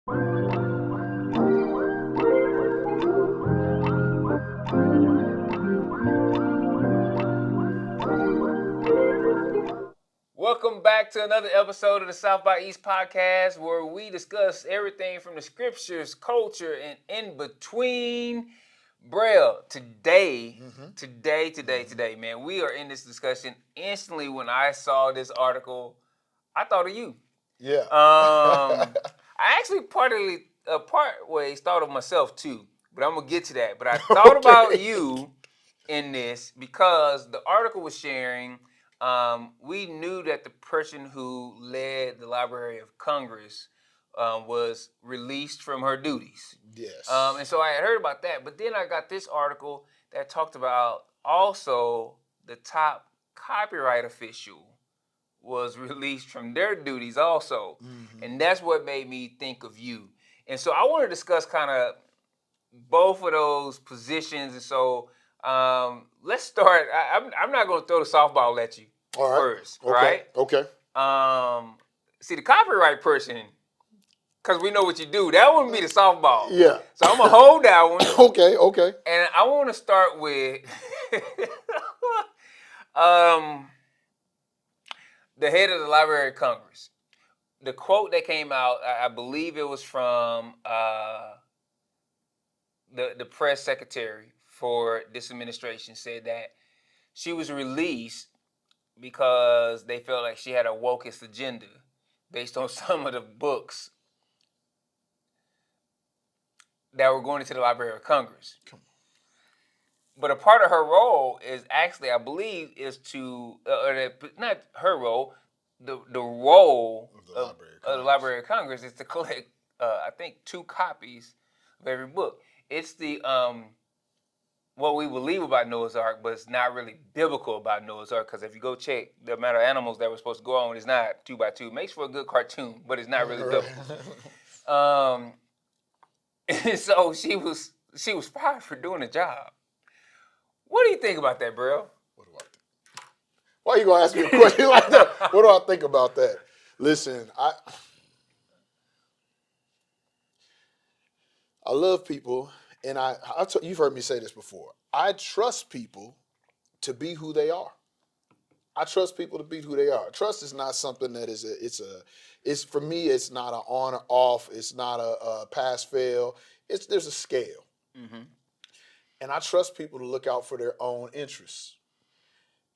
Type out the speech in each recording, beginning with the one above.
Welcome back to another episode of the South by East podcast, where we discuss everything from the scriptures, culture, and in between. Braille, today, man, we are in this discussion. Instantly, when I saw this article, I thought of you. Yeah. I actually part ways thought of myself too, but I'm gonna get to that. But I thought about you in this because the article was sharing. We knew that the person who led the Library of Congress was released from her duties. Yes. And so I had heard about that, but then I got this article that talked about also the top copyright official was released from their duties also. Mm-hmm. And that's what made me think of you. And so I want to discuss kind of both of those positions. And so let's start. I'm not going to throw the softball at you first, okay. right? Okay. See, the copyright person, because we know what you do, that wouldn't be the softball. Yeah. So I'm going to hold that one. Okay. And I want to start with the head of the Library of Congress. The quote that came out, I believe it was from the press secretary for this administration, said that she was released because they felt like she had a wokeist agenda based on some of the books that were going into the Library of Congress. But a part of her role is actually, I believe, is to, not her role, the role of the Library of Congress is to collect, I think, 2 copies of every book. It's the what we believe about Noah's Ark, but it's not really biblical about Noah's Ark, because if you go check the amount of animals that were supposed to go on, it's not 2 by 2. It makes for a good cartoon, but it's not really biblical. And so she was fired for doing the job. What do you think about that, bro? What do I think? Why are you gonna ask me a question like that? What do I think about that? Listen, I love people, and you've heard me say this before. I trust people to be who they are. I trust people to be who they are. Trust is not something that it's for me. It's not an on or off. It's not a pass fail. There's a scale. Mm-hmm. And I trust people to look out for their own interests.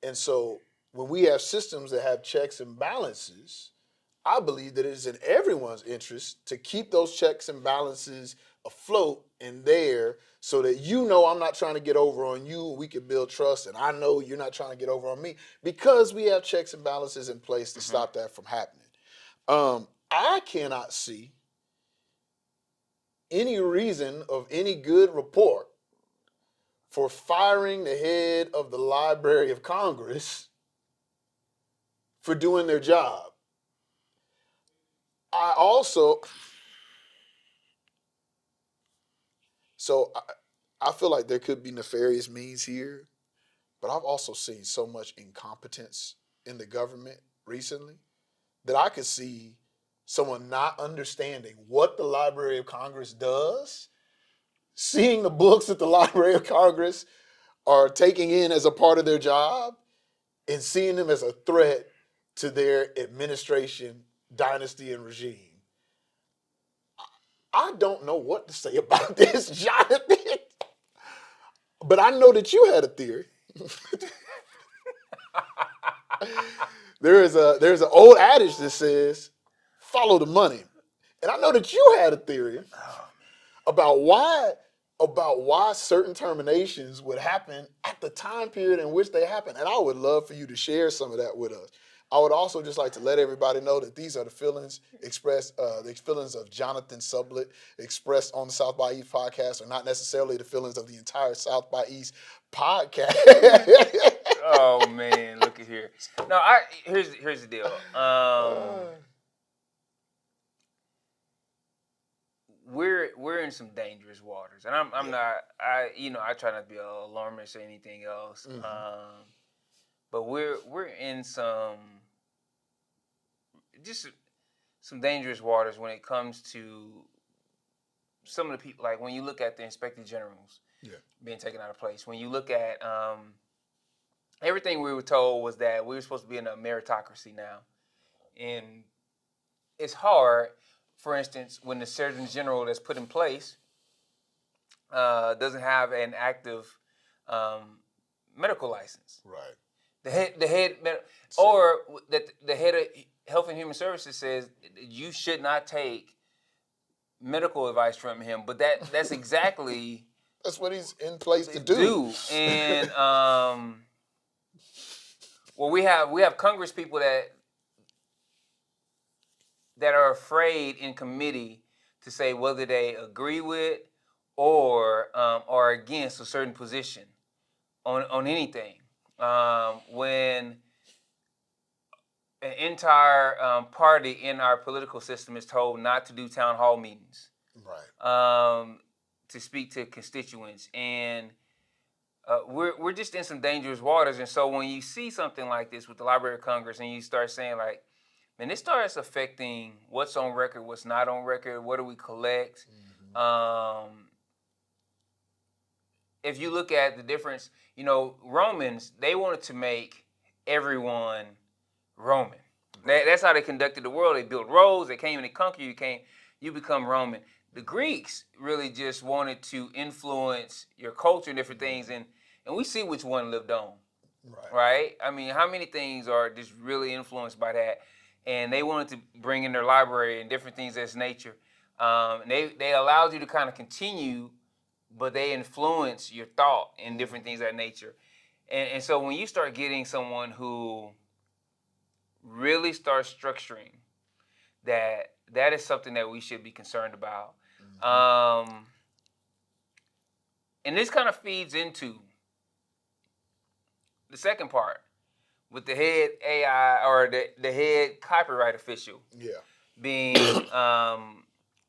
And so when we have systems that have checks and balances, I believe that it is in everyone's interest to keep those checks and balances afloat and there so that I'm not trying to get over on you. We can build trust, and I know you're not trying to get over on me because we have checks and balances in place to stop that from happening. I cannot see any reason of any good report for firing the head of the Library of Congress for doing their job. I feel like there could be nefarious means here, but I've also seen so much incompetence in the government recently that I could see someone not understanding what the Library of Congress does, seeing the books that the Library of Congress are taking in as a part of their job, and seeing them as a threat to their administration, dynasty, and regime. I don't know what to say about this, Jonathan, but I know that you had a theory. There's an old adage that says, follow the money. And I know that you had a theory about why certain terminations would happen at the time period in which they happen. And I would love for you to share some of that with us. I would also just like to let everybody know that these are the feelings expressed, the feelings of Jonathan Sublett expressed on the South by East podcast are not necessarily the feelings of the entire South by East podcast. Oh man, look at here. No, here's the deal. We're in some dangerous waters, and I'm not. I try not to be an alarmist or anything else. Mm-hmm. But we're in some dangerous waters when it comes to some of the people, like when you look at the inspector generals Yeah. being taken out of place, when you look at everything we were told was that we were supposed to be in a meritocracy now, and it's hard. For instance, when the surgeon general that's put in place doesn't have an active medical license. Right. The head, or that the head of Health and Human Services says you should not take medical advice from him. But that's exactly That's what he's in place to do. And well, we have Congress people that are afraid in committee to say whether they agree with or are against a certain position on anything. When an entire party in our political system is told not to do town hall meetings, right, to speak to constituents, and we're just in some dangerous waters. And so when you see something like this with the Library of Congress, and you start saying like, man, this starts affecting what's on record, what's not on record, what do we collect. If you look at the difference, Romans, they wanted to make everyone Roman. That's how they conducted the world. They built roads. They came and they conquered you. You become Roman. The Greeks really just wanted to influence your culture and different things, and we see which one lived on. Right? I mean, how many things are just really influenced by that? And they wanted to bring in their library and different things of this nature. And they allowed you to kind of continue, but they influence your thought and different things of that nature. And so when you start getting someone who really starts structuring that is something that we should be concerned about. And this kind of feeds into the second part with the head AI or the head copyright official being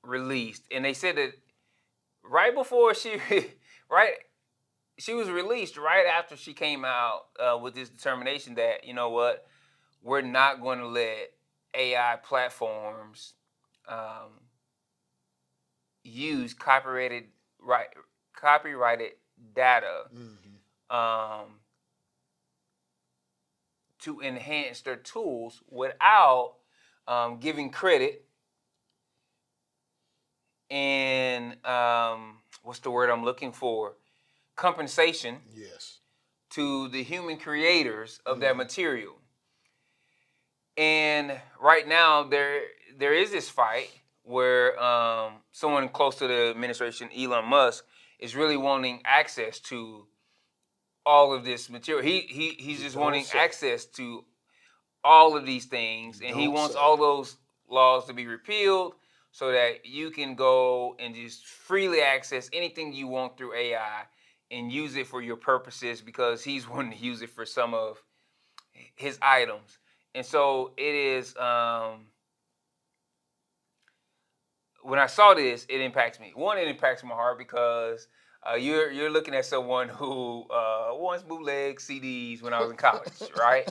released. And they said that right before she was released, right after she came out with this determination that, you know what, we're not going to let AI platforms use copyrighted data to enhance their tools without giving credit and what's the word I'm looking for? Compensation. Yes. To the human creators of that material. And right now there is this fight where someone close to the administration, Elon Musk, is really wanting access to all of this material. He's just wanting access to all of these things, and he wants all those laws to be repealed so that you can go and just freely access anything you want through AI and use it for your purposes, because he's wanting to use it for some of his items. And so it is, when I saw this, it impacts me. One, it impacts my heart because you're looking at someone who once bootlegged CDs when I was in college, right?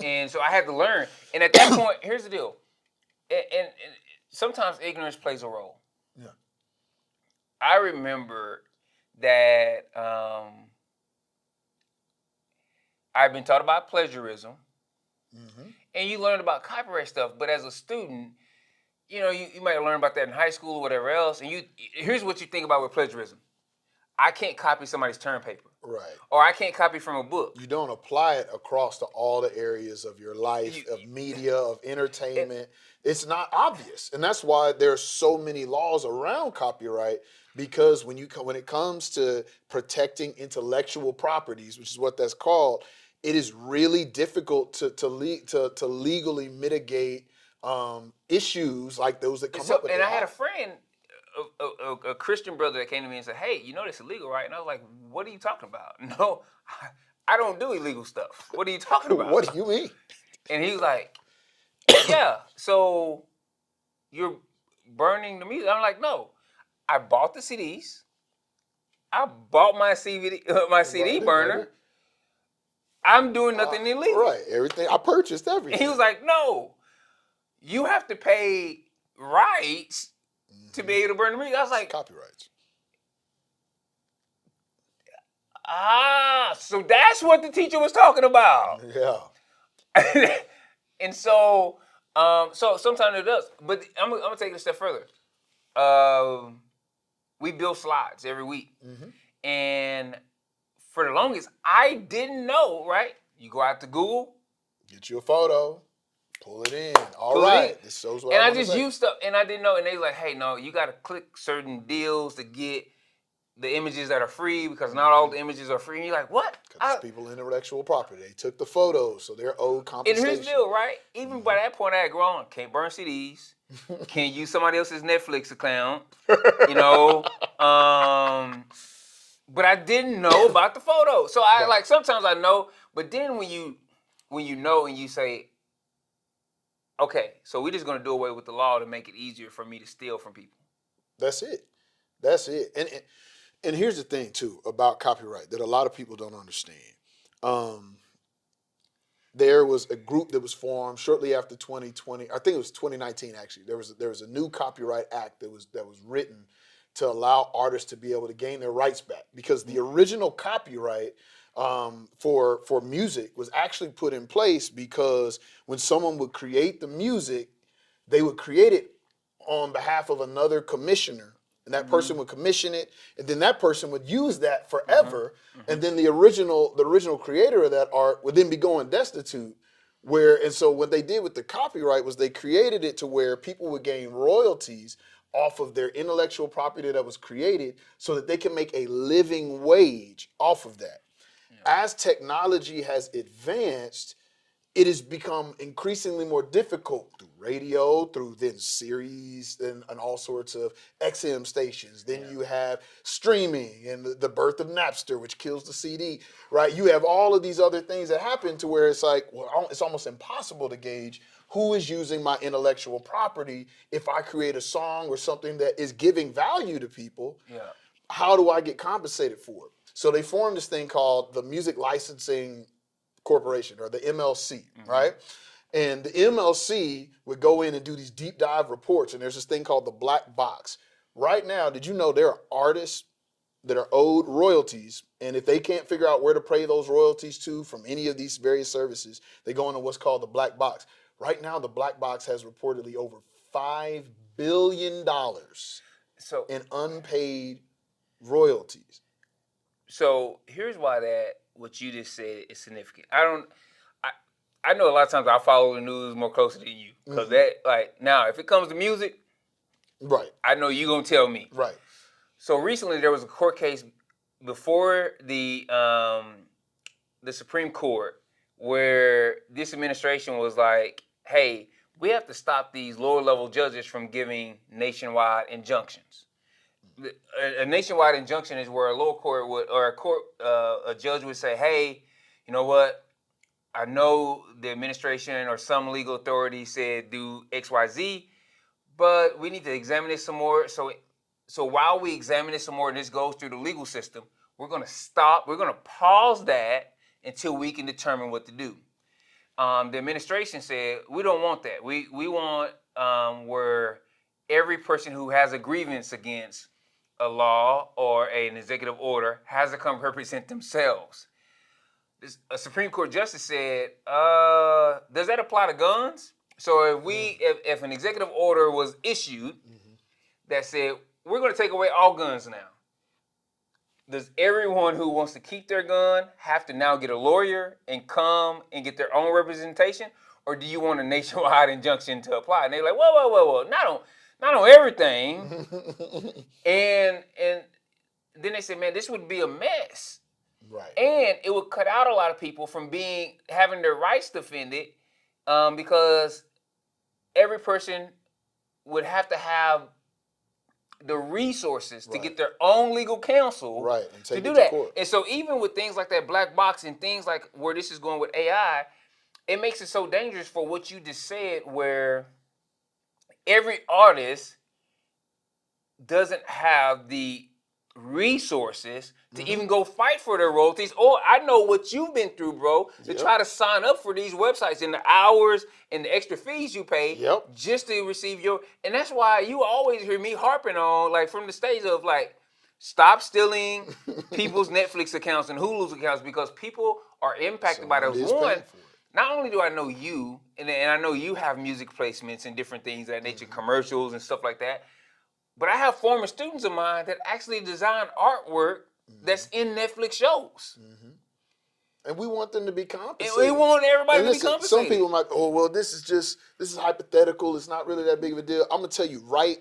And so I had to learn. And at that point, here's the deal. And sometimes ignorance plays a role. Yeah. I remember that I've been taught about plagiarism, and you learn about copyright stuff. But as a student, you might learn about that in high school or whatever else. And here's what you think about with plagiarism. I can't copy somebody's term paper. Right. Or I can't copy from a book. You don't apply it across to all the areas of your life, of media, of entertainment. It's not obvious. And that's why there's so many laws around copyright, because when it comes to protecting intellectual properties, which is what that's called, it is really difficult to legally mitigate issues like those that come up with. And I had a friend, a Christian brother, that came to me and said, "Hey, you know this is illegal, right?" And I was like, "What are you talking about?" No, I don't do illegal stuff. What are you talking about? What do you mean? And he was like, "Yeah, so you're burning the music." I'm like, "No, I bought the CDs. I bought my CD burner. I'm doing nothing illegal." Right, everything. I purchased everything. And he was like, "No, you have to pay rights to be able to burn the music. I was like, Copyrights. so that's what the teacher was talking about. Yeah. And so, so sometimes it does. But I'm gonna take it a step further. We build slides every week, and for the longest, I didn't know. Right? You go out to Google, get you a photo, pull it in. All right, this shows what and I I want to just say. used stuff, and I didn't know. And they were like, "Hey, no, you got to click certain deals to get the images that are free because not all the images are free." And you're like, "What?" Because people intellectual property. They took the photos, so they're owed And compensation. here's the deal, right? Even by that point, I had grown. Can't burn CDs. Can't use somebody else's Netflix account. You know. But I didn't know about the photo. So I like sometimes I know, but then when you know and you say, okay, so we're just gonna do away with the law to make it easier for me to steal from people. That's it. That's it. And here's the thing too about copyright that a lot of people don't understand. There was a group that was formed shortly after 2020. I think it was 2019 actually. There was a new copyright act that was written to allow artists to be able to gain their rights back because the original copyright for music was actually put in place because when someone would create the music, they would create it on behalf of another commissioner, and that person would commission it, and then that person would use that forever, and then the original creator of that art would then be going destitute. And so what they did with the copyright was they created it to where people would gain royalties off of their intellectual property that was created so that they can make a living wage off of that. As technology has advanced, it has become increasingly more difficult through radio, through then series, and all sorts of XM stations. Then you have streaming and the birth of Napster, which kills the CD, right? You have all of these other things that happen to where it's like, well, it's almost impossible to gauge who is using my intellectual property if I create a song or something that is giving value to people. Yeah. How do I get compensated for it? So they formed this thing called the Music Licensing Corporation or the MLC, right? And the MLC would go in and do these deep dive reports, and there's this thing called the black box. Right now, did you know there are artists that are owed royalties, and if they can't figure out where to pay those royalties to from any of these various services, they go into what's called the black box. Right now, the black box has reportedly over $5 billion in unpaid royalties. So here's why what you just said is significant. I know a lot of times I follow the news more closely than you because now if it comes to music, right, I know you're gonna tell me. Right. So recently there was a court case before the Supreme Court where this administration was like, hey, we have to stop these lower level judges from giving nationwide injunctions. A nationwide injunction is where a lower court would, or a judge would say, hey, you know what? I know the administration or some legal authority said do X, Y, Z, but we need to examine this some more. So while we examine this some more and this goes through the legal system, we're going to pause that until we can determine what to do. The administration said, we don't want that. We want where every person who has a grievance against a law or an executive order has to come represent themselves. A Supreme Court justice said, does that apply to guns? So if an executive order was issued that said, we're going to take away all guns now, does everyone who wants to keep their gun have to now get a lawyer and come and get their own representation? Or do you want a nationwide injunction to apply? And they're like, whoa, not on everything. and then they said, man, this would be a mess. Right. And it would cut out a lot of people from having their rights defended because every person would have to have the resources to get their own legal counsel and take to do it that. To court. And so even with things like that black box and things like where this is going with AI, it makes it so dangerous for what you just said, where every artist doesn't have the resources to even go fight for their royalties. Or I know what you've been through, bro, to try to sign up for these websites and the hours and the extra fees you pay just to receive your. And that's why you always hear me harping on, like, from the stage of, like, stop stealing people's Netflix accounts and Hulu's accounts, because people are impacted by those. One, not only do I know you, and I know you have music placements and different things of that nature, commercials and stuff like that, but I have former students of mine that actually design artwork that's in Netflix shows. And we want them to be compensated. And we want everybody to be compensated. Some people might, oh, well, this is hypothetical. It's not really that big of a deal. I'm gonna tell you right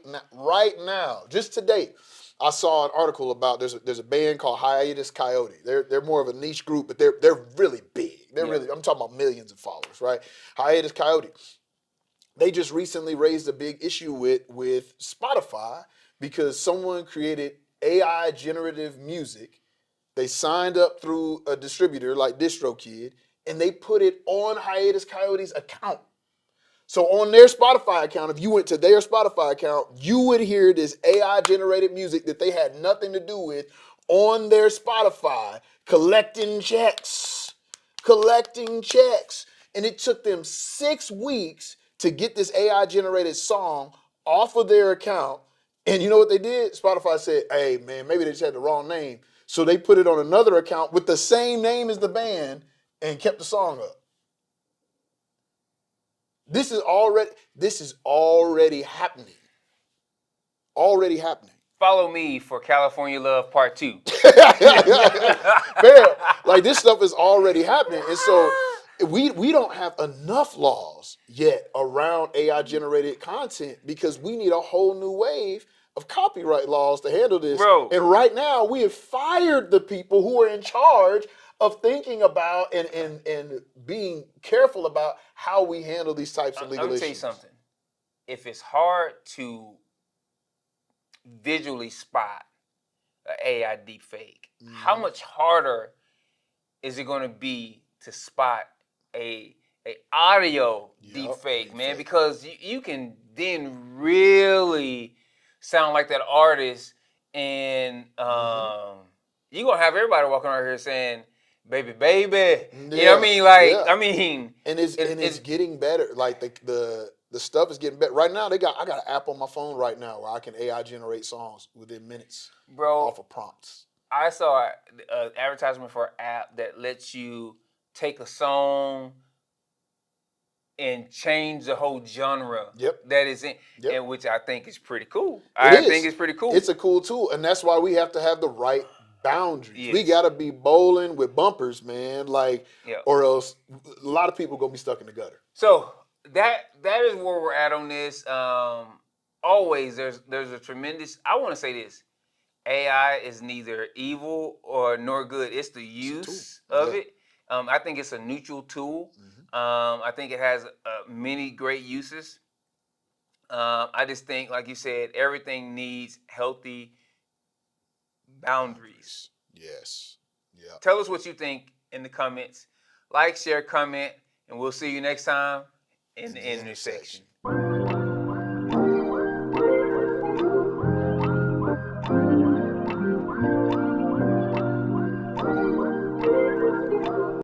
now, just today, I saw an article about there's a band called Hiatus Coyote. They're more of a niche group, but they're really big. I'm talking about millions of followers, right? Hiatus Coyote. They just recently raised a big issue with Spotify because someone created AI generative music. They signed up through a distributor like DistroKid, and they put it on Hiatus Coyote's account. So on their Spotify account, if you went to their Spotify account, you would hear this AI-generated music that they had nothing to do with on their Spotify, collecting checks. And it took them 6 weeks to get this AI-generated song off of their account. And you know what they did? Spotify said, hey, man, maybe they just had the wrong name. So they put it on another account with the same name as the band and kept the song up. This is already happening. Already happening. Follow me for California Love Part 2. Man, like, this stuff is already happening. And so we don't have enough laws yet around AI generated content because we need a whole new wave of copyright laws to handle this. Bro. And right now we have fired the people who are in charge of thinking about and being careful about how we handle these types of legal issues. Let me tell you something. If it's hard to visually spot an AI deepfake, how much harder is it going to be to spot a audio deepfake, man? Because you can then really sound like that artist, and you're going to have everybody walking around here saying, baby, baby. You know what I mean? Like, I mean. And it's getting better. Like, the stuff is getting better. Right now, I got an app on my phone right now where I can AI generate songs within minutes, off of prompts. I saw an advertisement for an app that lets you take a song and change the whole genre that is in, and which I think is pretty cool. I think it's pretty cool. It's a cool tool, and that's why we have to have the right boundaries. Yes. We got to be bowling with bumpers, man, like, or else a lot of people going to be stuck in the gutter. So that is where we're at on this. Always there's a tremendous, I want to say this, AI is neither evil nor good. It's the use of it. I think it's a neutral tool. I think it has many great uses. I just think, like you said, everything needs healthy boundaries. Yes. Yeah. Tell us what you think in the comments. Like, share, comment, and we'll see you next time in the intersection.